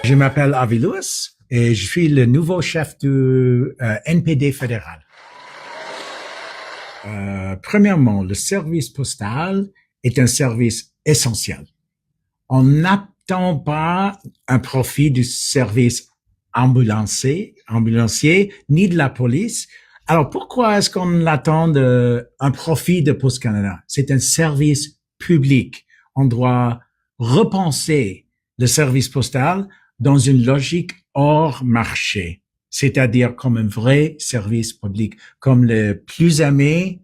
Je m'appelle Avi Lewis et je suis le nouveau chef du NPD fédéral. Premièrement, le service postal est un service essentiel. On n'attend pas un profit du service ambulancier, ni de la police. Alors, pourquoi est-ce qu'on attend un profit de Post Canada? C'est un service public. On doit repenser le service postal dans une logique hors marché, c'est-à-dire comme un vrai service public, comme le plus aimé,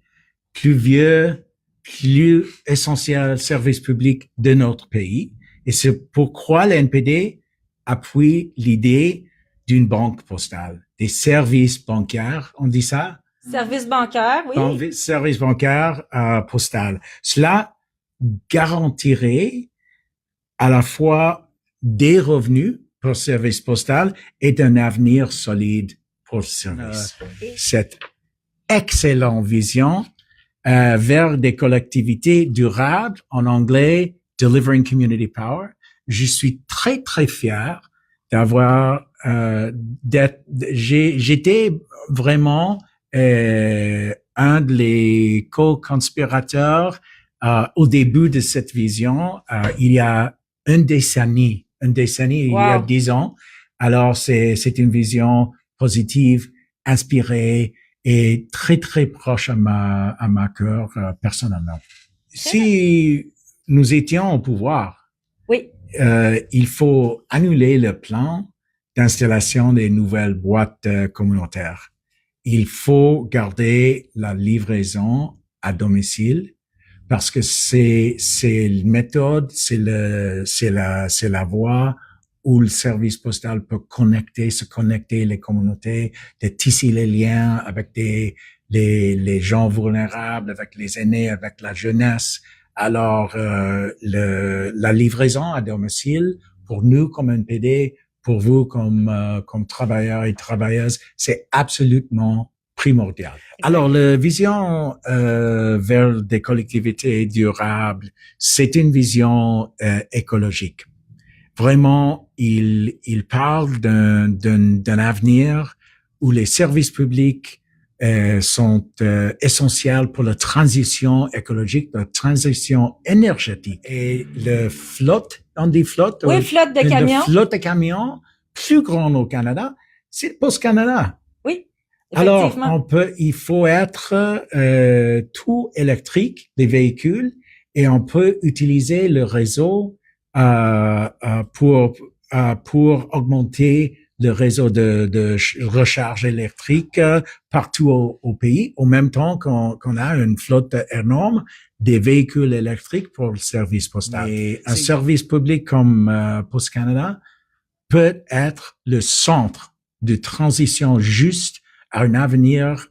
plus vieux, plus essentiel service public de notre pays. Et c'est pourquoi l'NPD appuie l'idée d'une banque postale, des services bancaires, on dit ça? Service bancaire, oui. Service bancaire postal. Cela garantirait à la fois des revenus pour le service postal et un avenir solide pour le service. Cette excellente vision vers des collectivités durables, en anglais, Delivering Community Power. Je suis très, très fier d'avoir, j'étais vraiment un des co-conspirateurs au début de cette vision, il y a une décennie, Wow. Il y a 10 ans. Alors, c'est une vision positive, inspirée et très, très proche à ma cœur, personnellement. Si nous étions au pouvoir, oui, il faut annuler le plan d'installation des nouvelles boîtes communautaires. Il faut garder la livraison à domicile parce que c'est une méthode, c'est la voie où le service postal peut se connecter les communautés, de tisser les liens avec les gens vulnérables, avec les aînés, avec la jeunesse. Alors, la livraison à domicile, pour nous comme NPD, pour vous comme travailleurs et travailleuses, c'est absolument primordial. Alors, la vision vers des collectivités durables, c'est une vision écologique. Vraiment, il parle d'un avenir où les services publics sont essentiels pour la transition écologique, la transition énergétique. Et le flotte, on dit flotte? Oui, flotte de camions. Le flotte de camions plus grand au Canada, c'est Post Canada. Oui. Alors, il faut être tout électrique des véhicules et on peut utiliser le réseau pour augmenter le réseau de recharge électrique partout au pays, au même temps qu'on a une flotte énorme des véhicules électriques pour le service postal. Et un service public comme Post Canada peut être le centre de transition juste à un avenir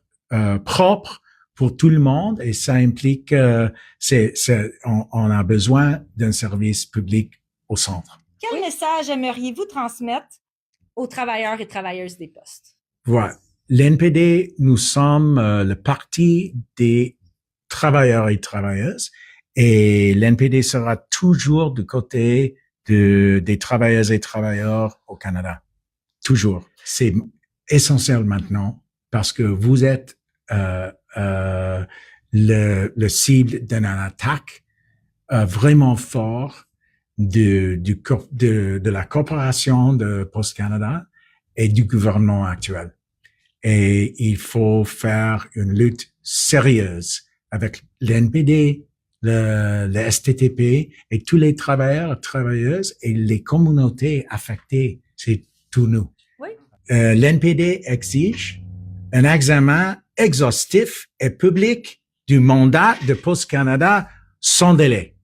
propre pour tout le monde, et ça implique on a besoin d'un service public au centre. Quel message aimeriez-vous transmettre aux travailleurs et travailleuses des postes? Voilà. L'NPD, nous sommes le parti des travailleurs et travailleuses, et l'NPD sera toujours du côté des travailleuses et travailleurs au Canada. Toujours. C'est essentiel maintenant parce que vous êtes le cible d'une attaque vraiment fort de la corporation de Post Canada et du gouvernement actuel. Et il faut faire une lutte sérieuse avec l'NPD, le STTP et tous les travailleurs, travailleuses et les communautés affectées. C'est tout nous. Oui. L'NPD exige un examen exhaustif et public du mandat de Post Canada sans délai.